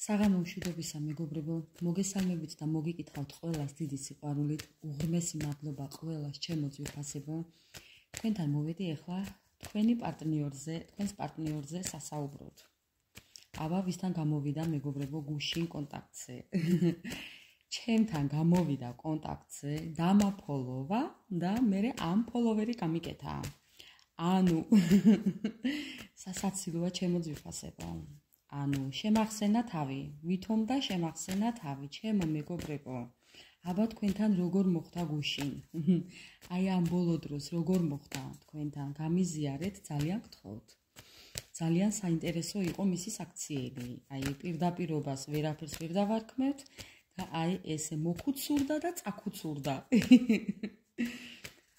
საღამო მშვიდობისა მეგობრებო, მოგესალმებით და მოგიკითხავთ ყველას დიდი სიყვარულით, უღრმესი მადლობა ყველას ჩემო ძვირფასებო. თქვენთან მოვედი ახლა თქვენს პარტნიორზე სასაუბროთ. აბა ვისთან გამოვიდა მეგობრებო გუშინ კონტაქტზე. ჩემთან გამოვიდა კონტაქტზე, დამაფოლოვა და მე ამ ფოლოვერი გამიკეთა. ანუ სასაცილოა ჩემო ძვირფასებო. ანუ შემახსენა თავი, ვითომ და შემახსენა თავი, ჩემო მეგობრებო. აბა თქვენთან როგორ მოხდა გუშინ? აი ამ ბოლო დროს როგორ მოხდა თქვენთან? გამიზიარეთ, ძალიან გთხოვთ. ძალიან საინტერესო იყო მისი საქციელი. აი პირდაპირობას ვერაფერს ვერ დავარქმევთ და აი ესე მოხუცურდა და წახუცურდა.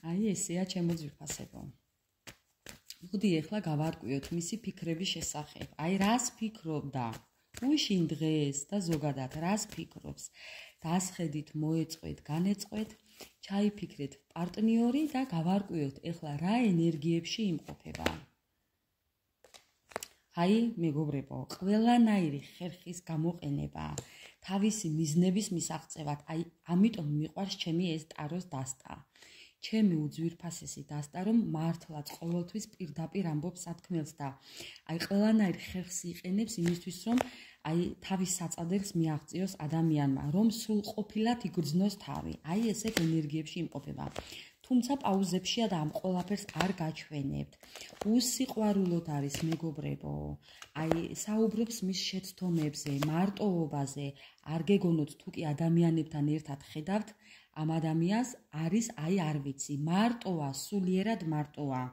აი ესეა ჩემო ძვირფასებო. მოდი ახლა გავარკვიოთ მისი ფიქრების შესახებ. აი რას ფიქრობდა გუშინ დღეს და ზოგადად რას ფიქრობს? დასხედით, მოეწყვეთ, განეწყვეთ, ჩაიფიქრეთ პარტნიორი და გავარკვიოთ ახლა რა ენერგიებში იმყოფება. აი მეგობრებო, ყველანაირი ხერხის გამოყენება, თავისი მიზნების მისაღწევად, აი ამიტომ მიყვარს ჩემი ეს ტაროს დასტა. ჩემი უძვირფასესი დასტა, რომ მართლაც ყოველთვის პირდაპირ ამბობს სათქმელს და აი ყველანაირ ხერხს იყენებს იმისთვის, რომ აი თავის საწადელს მიაღწიოს ადამიანმა, რომ სრულყოფილად იგრძნოს თავი. აი ესეთ ენერგიებში იმყოფება. თუმცა პაუზებშია და ამ ყველაფერს არ გაჩვენებთ. უსიყვარულოდ არის მეგობრებო. აი საუბრობს მის შეცდომებზე, მარტოობაზე, არ გეგონოთ თუ კი ადამიანებთან ერთად ხედავთ, ამ ადამიანს არის აი არ ვიცი, მარტოა, სულიერად მარტოა.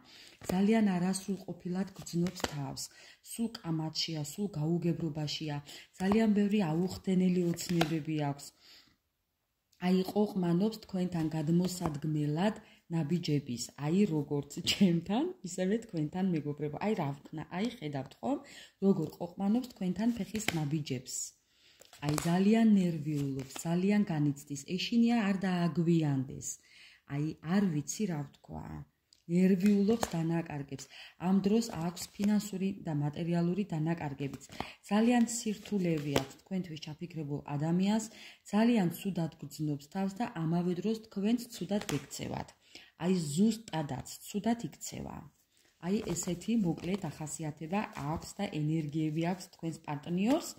ძალიან არასრულყოფილად გრძნობს თავს. სულ კამათშია, სულ გაუგებრობაშია. ძალიან ბევრი აუხდენელი ოცნებები აქვს. აი ყოყმანობს თქვენთან გადმოსადგმელად ნაბიჯების. აი როგორც ჩემთან, ისევე თქვენთან მეგობრებო. აი რა ვქნა, აი ხედავთ ხომ, როგორ ყოყმანობს თქვენთან ფეხის ნაბიჯებს. აი ძალიან ნერვიულობს, ძალიან განიცდის, ეშინია არ დააგვიანდეს. აი არ ვიცი რა ვთქვა. ნერვიულობს, დანაკარგებს. ამ დროს აქვს ფინანსური და მატერიალური დანაკარგებიც. ძალიან სირთულეები აქვს თქვენთვის ჩაფიქრებულ ადამიანს, ძალიან ცუდად გრძნობს თავს და ამავე დროს თქვენც ცუდად გექცევათ. აი ზუსტადაც ცუდად იქცევა. აი ესეთი მოკლედ ახასიათება აქვს და ენერგიები აქვს თქვენს პარტნიორს.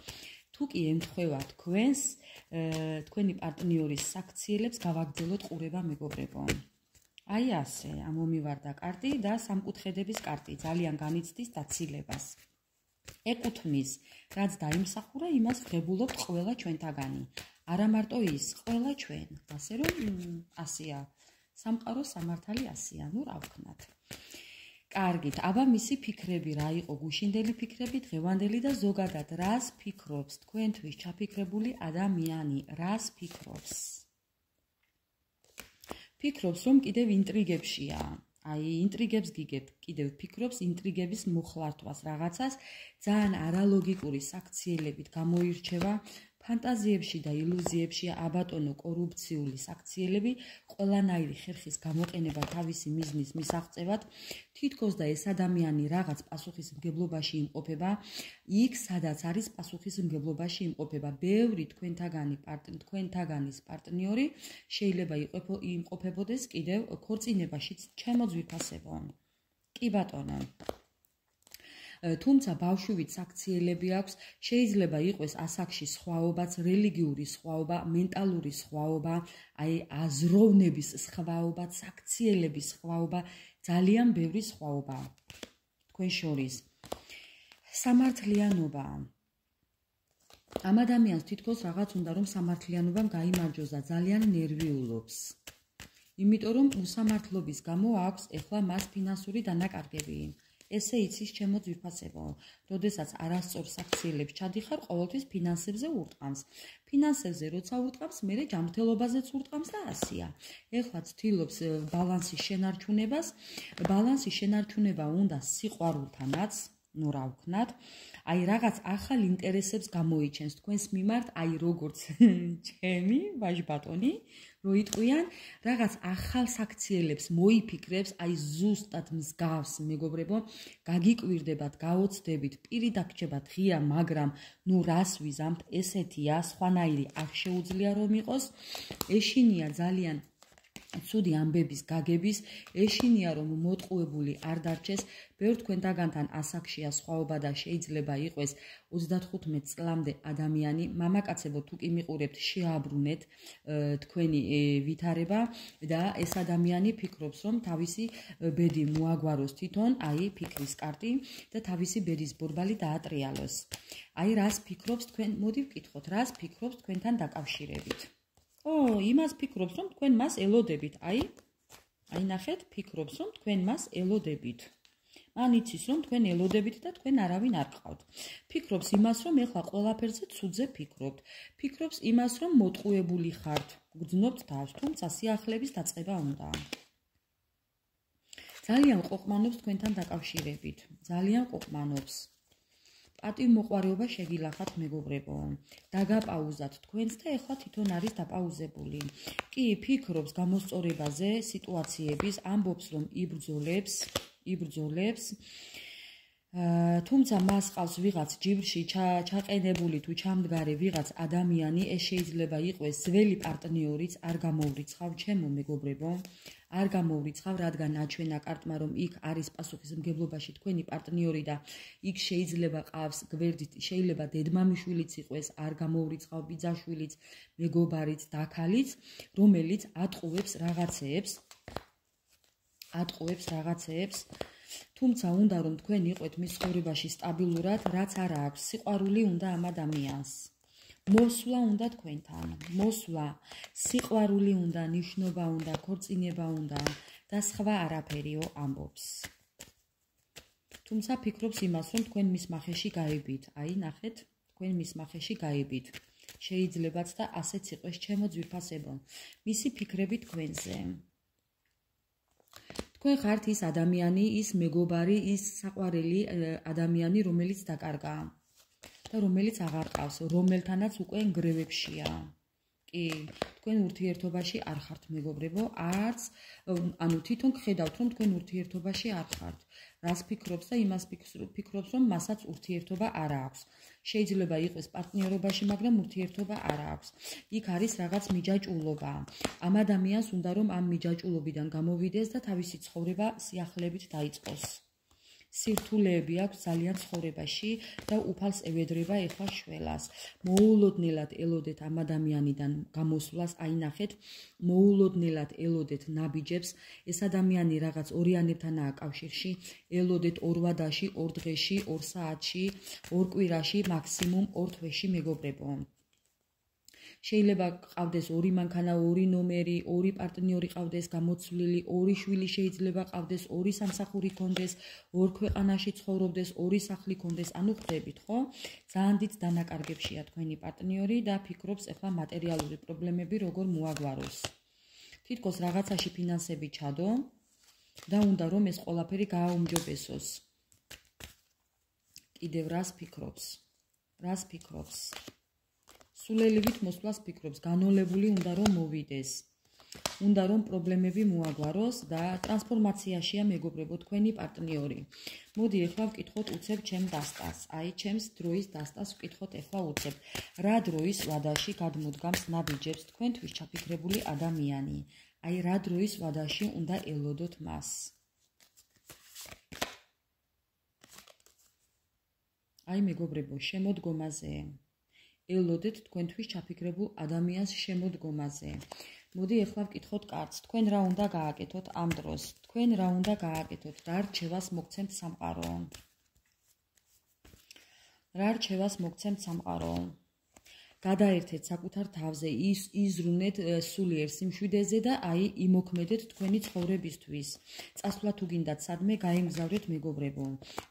თუ კი ემთხვევა თქვენი პარტნიორის საქციელებს გავაგრძელოთ ყურება მეგობრებო. აი ასე, ამომივარდა კარტი და სამკუთხედების კარტი ძალიან განიცდის დაცილებას. ეკუთვნის, რაც დაიმსახურა, იმას ვღებულობთ ყველა ჩვენთაგანი. არა მარტო ის, ყველა ჩვენ. ასე რომ ასეა. სამყაროს სამართალი ასეა, ნუ რა ვქნათ. კარგით, აბა მისი ფიქრები რა იყო, გუშინდელი ფიქრები, დღევანდელი და ზოგადად რას ფიქრობს თქვენთვის ჩაფიქრებული ადამიანი, რას ფიქრობს? ფიქრობს, რომ კიდევ ინტრიგებშია. აი ინტრიგებს გიგებთ, კიდევ ფიქრობს ინტრიგების მოხლართვას, რაღაცას ძალიან არალოგიკური საქციელებით გამოირჩევა. ფანტაზიებში და ილუზიებში აბატონო კორუფციული საქციელები, ყველანაირი ხერხის გამოყენება თავისი მიზნის მისაღწევად, თითქოს და ეს ადამიანი რაღაც პასუხისმგებლობაში იმყოფება, იქ სადაც არის პასუხისმგებლობაში იმყოფება. ბევრი თქვენთაგანის პარტნიორი შეიძლება იმყოფებოდეს კიდევ ქორწინებაშიც, ჩემო ძვირფასებო. კი ბატონო. თუმცა ბავშვივით საქციელები აქვს, შეიძლება იყოს ასაკში სხვაობაც, რელიგიური სხვაობა, მენტალური სხვაობა, აი აზროვნების სხვაობა, საქციელების სხვაობა, ძალიან ბევრი სხვაობა თქვენ შორის. სამართლიანობა. ამ ადამიანს თითქოს რაღაც უნდა რომ სამართლიანობამ გაიმარჯვოს და ძალიან ნერვიულობს. იმიტომ რომ უსამართლობის გამო აქვს ეხლა მას ფინანსური დანაკარგები. ესე იცის ჩემო ძვირფასებო, როდესაც არასწორ საქციელებს ჩადიხარ, ყოველთვის ფინანსებზე ურტყამს. ფინანსებზე როცა ურტყამს, მერე ჯანმრთელობაზეც ურტყამს და ასია. ეხლა ცდილობს ბალანსის შენარჩუნებას, ბალანსის შენარჩუნება უნდა სიყვარულთანაც, ნუ რა ვქნათ, აი რაღაც ახალ ინტერესებს გამოიჩენს თქვენს მიმართ, აი როგორც ჩემი ვაჟბატონი, რო იტყვიან, რაღაც ახალ საქციელებს მოიფიქრებს, აი ზუსტად მსგავს, მეგობრებო, გაგიკვირდებათ, გაოცდებით, პირი დაგჭებათ ღია, მაგრამ ნუ რას ვიზამთ, ესეთია, სხვანაირი არ შეუძლია რომ იყოს, ეშინია ძალიან ცუდი ამბების გაგების, ეშინია რომ მოტყუებული არ დარჩეს, ბევრ თქვენთაგანთან ასაკშია სხვაობა და შეიძლება იყოს 35 წლამდე ადამიანი, მამაკაცებო თუ კი მიყურებთ, შეაბრუნეთ თქვენი ვითარება და ეს ადამიანი ფიქრობს, რომ თავისი ბედი მოაგვაროს თვითონ, აი ფიქრის კარტი და თავისი ბედის ბორბალი დაატრიალოს. აი რას ფიქრობს თქვენ, მოდი ვკითხოთ, რას ფიქრობს თქვენთან დაკავშირებით. იმას ფიქრობს, რომ თქვენ მას ელოდებით, აი ნახეთ, ფიქრობს, რომ თქვენ მას ელოდებით. მან იცის, რომ თქვენ ელოდებით და თქვენ არავინ არ გყავთ. ფიქრობს იმას, რომ ეხლა ყველაფერზე ცუდზე ფიქრობთ. ფიქრობს იმას, რომ მოტყუებული ხართ, გძნობთ თავს, თუმცა სიახლეების დაწყება უნდა. ძალიან ყოყმანობს თქვენთან დაკავშირებით, ძალიან ყოყმანობს. პატივმოყვარეობა შეგილახათ, მეგობრებო. დაგაპაუზათ თქვენს და ეხლა თვითონ არის დაპაუზებული. კი, ფიქრობს გამოსწორებაზე, სიტუაციების, ამბობს, რომ იბრძოლებს, თუმცა მას ყავს ვიღაც ჯიბრში ჩაყენებული თუ ჩამდგარი ვიღაც ადამიანი, ეს შეიძლება იყოს ძველი პარტნიორიც, არ გამოვრიცხავ, ჩემო მეგობრებო. არ გამოვრიცხავ, რადგან აჩვენა კარტმა, რომ იქ არის პასუხისმგებლობაში თქვენი პარტნიორი და იქ შეიძლება ყავს გვერდით, შეიძლება დედმამიშვილიც იყოს, არ გამოვრიცხავ, ბიძაშვილიც, მეგობარიც, დაქალიც, რომელიც ატყუებს რაღაცეებს, თუმცა უნდა რომ თქვენ იყოთ მის ცხოვრებაში სტაბილურად, რაც არ აქვს, სიყვარული უნდა ამ ადამიანს. მოსვლა უნდა თქვენთან, სიყვარული უნდა, ნიშნობა უნდა, ქორწინება უნდა და სხვა არაფერიო ამბობს. თუმცა ფიქრობს იმას, რომ თქვენ მის მახეში გაიბით. აი, ნახეთ, თქვენ მის მახეში გაიბით. შეიძლებაც და ასეც იყოს, ჩემო ძვირფასებო. მისი ფიქრები თქვენზე. თქვენ ხართ ის ადამიანი, ის მეგობარი, ის საყვარელი ადამიანი, რომელიც დაკარგა. და რომელიც აღარ ყავს, რომელთანაც უკვე ნგრევებშია. კი, თქვენ ურთიერთობაში არ ხართ, მეგობრებო, ანუ თვითონ ხედავთ, რომ თქვენ ურთიერთობაში არ ხართ. რას ფიქრობს და იმას ფიქრობს, რომ მასაც ურთიერთობა არ აქვს. შეიძლება იყოს პარტნიორობაში, მაგრამ ურთიერთობა არ აქვს. იქ არის რაღაც მიჯაჭვულობა. ამ ადამიანს უნდა რომ ამ მიჯაჭვულობიდან გამოვიდეს და თავისი ცხოვრება სიახლეებით დაიწყოს. სირთულეები აქვს ძალიან ცხოვრებაში და უფალს ევედრება ეხლა შველას. მოულოდნელად ელოდეთ ამ ადამიანიდან გამოსვლას, აი ნახეთ, მოულოდნელად ელოდეთ ნაბიჯებს, ეს ადამიანი რაღაც ორიანებთანაა კავშირში, ელოდეთ 2 ვადაში, 2 დღეში, 2 საათში, 2 კვირაში, მაქსიმუმ 2 თვეში, მეგობრებო. შეიძლება ყავდეს 2 მანქანა, 2 ნომერი, 2 პარტნიორი ყავდეს გამოცვლილი, 2 შვილი შეიძლება ყავდეს, 2 სამსახური ქონდეს, 2 ქვეყანაში ცხოვრობდეს, 2 სახლი ქონდეს, ანუ ხვდებით, ხო? ძალიან დიდ დანაკარგებშია თქვენი პარტნიორი და ფიქრობს ახლა მატერიალური პრობლემები როგორ მოაგვაროს. თითქოს რაღაცაში ფინანსები ჩადო და უნდა რომ ეს ყველაფერი გააუმჯობესოს. კიდევ რას ფიქრობს? სულელივით მოსვლას ფიქრობს, განოლებული უნდა რომ მოვიდეს. უნდა რომ პრობლემები მოაგვაროს და ტრანსფორმაციაშია, მეგობრებო, თქვენი პარტნიორი. მოდი ეხლა ვკითხოთ უცებ ჩემ დასტას. აი, ჩემს დროის დასტას ვკითხოთ ეხლა უცებ. რა დროის ვადაში გადმოდგამს ნაბიჯებს თქვენთვის ჩაფიქრებული ადამიანი? აი, რა დროის ვადაში უნდა ელოდოთ მას? აი, მეგობრებო, შემოდგომაზე. ელოდეთ თქვენთვის ჩაფიქრებულ ადამიანს შემოდგომაზე. მოდი ეხლა ვკითხოთ კარტს. თქვენ რა უნდა გააკეთოთ ამ დროს? თქვენ რა უნდა გააკეთოთ? რა რჩევას მოგცემთ სამყარო? გადაერთეთ საკუთარ თავზე, იზრუნეთ სულიერ სიმშვიდეზე და აი იმოქმედეთ თქვენი ცხოვრებისთვის. წასვლა თუ გინდათ სადმე, გაემგზავრეთ, მეგობრებო,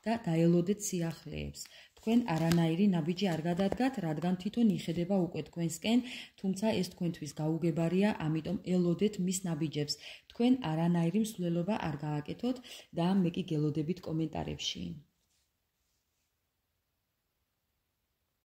და დაელოდეთ სიახლეებს. თქვენ არანაირი ნაბიჯი არ გადადგათ, რადგან თვითონ იხედება უკვე თქვენსკენ, თუმცა ეს თქვენთვის გაუგებარია, ამიტომ ელოდეთ მის ნაბიჯებს. თქვენ არანაირი მსვლელობა არ გააკეთოთ და მე კი გელოდებით კომენტარებში.